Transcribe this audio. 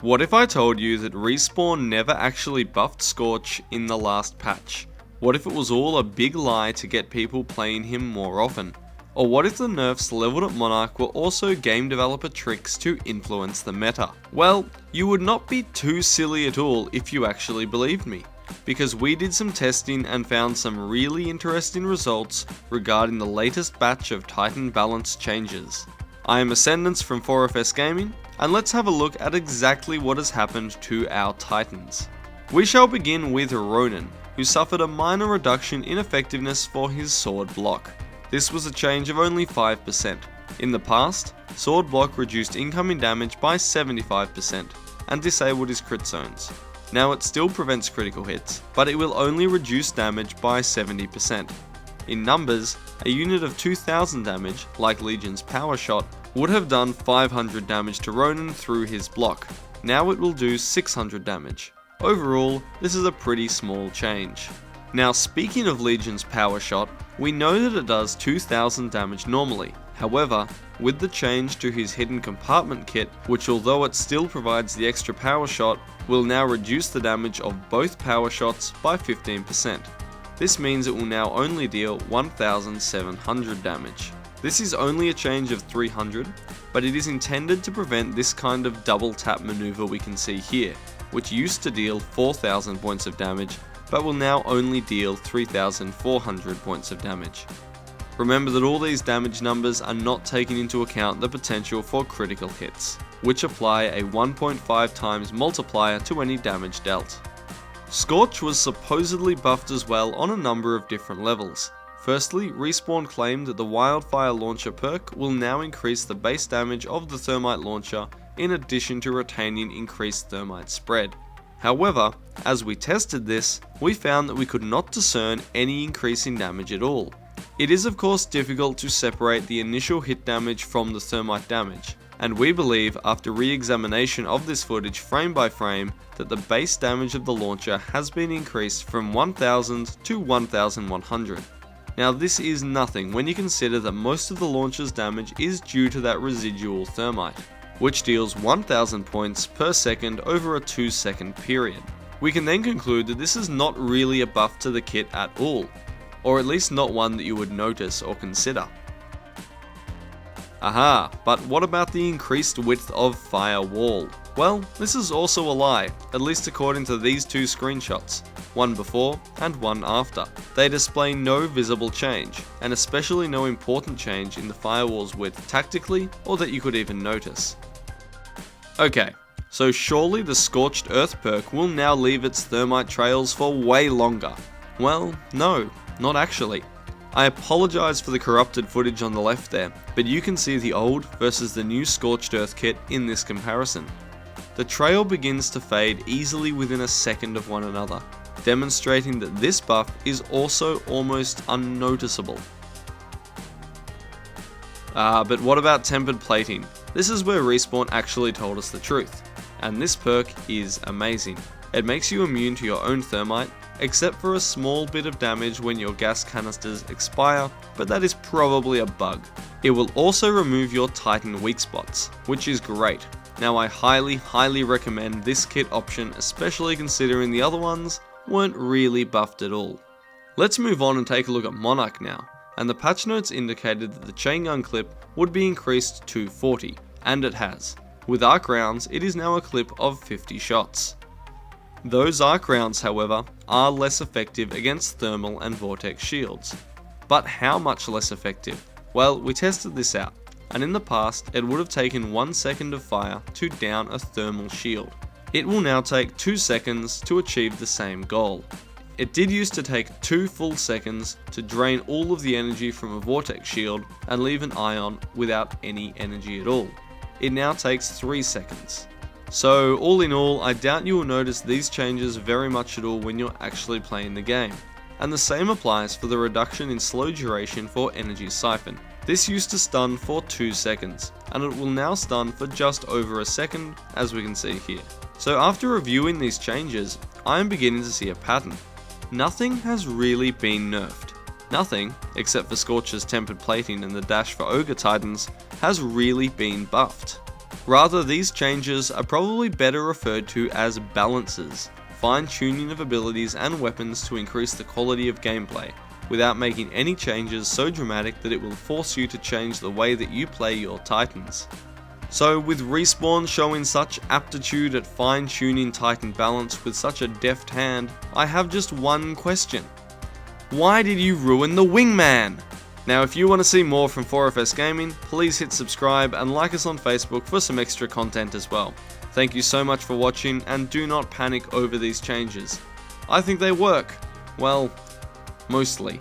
What if I told you that Respawn never actually buffed Scorch in the last patch? What if it was all a big lie to get people playing him more often? Or what if the nerfs leveled at Monarch were also game developer tricks to influence the meta? Well, you would not be too silly at all if you actually believed me, because we did some testing and found some really interesting results regarding the latest batch of Titan balance changes. I am Ascendance from 4FS Gaming, and let's have a look at exactly what has happened to our Titans. We shall begin with Ronin, who suffered a minor reduction in effectiveness for his sword block. This was a change of only 5%. In the past, sword block reduced incoming damage by 75% and disabled his crit zones. Now it still prevents critical hits, but it will only reduce damage by 70%. In numbers, a unit of 2000 damage, like Legion's power shot, would have done 500 damage to Ronin through his block. Now it will do 600 damage. Overall, this is a pretty small change. Now, speaking of Legion's power shot, we know that it does 2000 damage normally. However, with the change to his hidden compartment kit, which although it still provides the extra power shot, will now reduce the damage of both power shots by 15%. This means it will now only deal 1700 damage. This is only a change of 300, but it is intended to prevent this kind of double tap maneuver we can see here, which used to deal 4000 points of damage, but will now only deal 3400 points of damage. Remember that all these damage numbers are not taking into account the potential for critical hits, which apply a 1.5 times multiplier to any damage dealt. Scorch was supposedly buffed as well on a number of different levels. Firstly, Respawn claimed that the Wildfire Launcher perk will now increase the base damage of the Thermite Launcher in addition to retaining increased thermite spread. However, as we tested this, we found that we could not discern any increase in damage at all. It is of course difficult to separate the initial hit damage from the thermite damage, and we believe after re-examination of this footage frame by frame that the base damage of the launcher has been increased from 1000 to 1100. Now this is nothing when you consider that most of the launcher's damage is due to that residual thermite, which deals 1000 points per second over a 2-second period. We can then conclude that this is not really a buff to the kit at all, or at least not one that you would notice or consider. Aha, but what about the increased width of firewall? Well, this is also a lie, at least according to these two screenshots, one before and one after. They display no visible change, and especially no important change in the firewall's width tactically or that you could even notice. Okay, so surely the Scorched Earth perk will now leave its thermite trails for way longer. Well, no, not actually. I apologise for the corrupted footage on the left there, but you can see the old versus the new Scorched Earth kit in this comparison. The trail begins to fade easily within a second of one another, demonstrating that this buff is also almost unnoticeable. But what about tempered plating? This is where Respawn actually told us the truth, and this perk is amazing. It makes you immune to your own thermite, except for a small bit of damage when your gas canisters expire, but that is probably a bug. It will also remove your Titan weak spots, which is great. Now I highly recommend this kit option, especially considering the other ones weren't really buffed at all. Let's move on and take a look at Monarch now, and the patch notes indicated that the chain gun clip would be increased to 40, and it has. With arc rounds, it is now a clip of 50 shots. Those arc rounds, however, are less effective against thermal and vortex shields. But how much less effective? Well, we tested this out, and in the past it would have taken 1 second of fire to down a thermal shield. It will now take 2 seconds to achieve the same goal. It did used to take 2 full seconds to drain all of the energy from a vortex shield and leave an ion without any energy at all. It now takes 3 seconds. So all in all, I doubt you will notice these changes very much at all when you're actually playing the game. And the same applies for the reduction in slow duration for Energy Siphon. This used to stun for 2 seconds, and it will now stun for just over a second, as we can see here. So after reviewing these changes, I am beginning to see a pattern. Nothing has really been nerfed. Nothing, except for Scorch's tempered plating and the dash for Ogre Titans, has really been buffed. Rather, these changes are probably better referred to as balances, fine-tuning of abilities and weapons to increase the quality of gameplay, without making any changes so dramatic that it will force you to change the way that you play your Titans. So with Respawn showing such aptitude at fine-tuning Titan balance with such a deft hand, I have just one question. Why did you ruin the Wingman? Now if you want to see more from 4FS Gaming, please hit subscribe and like us on Facebook for some extra content as well. Thank you so much for watching, and do not panic over these changes. I think they work. Well, mostly.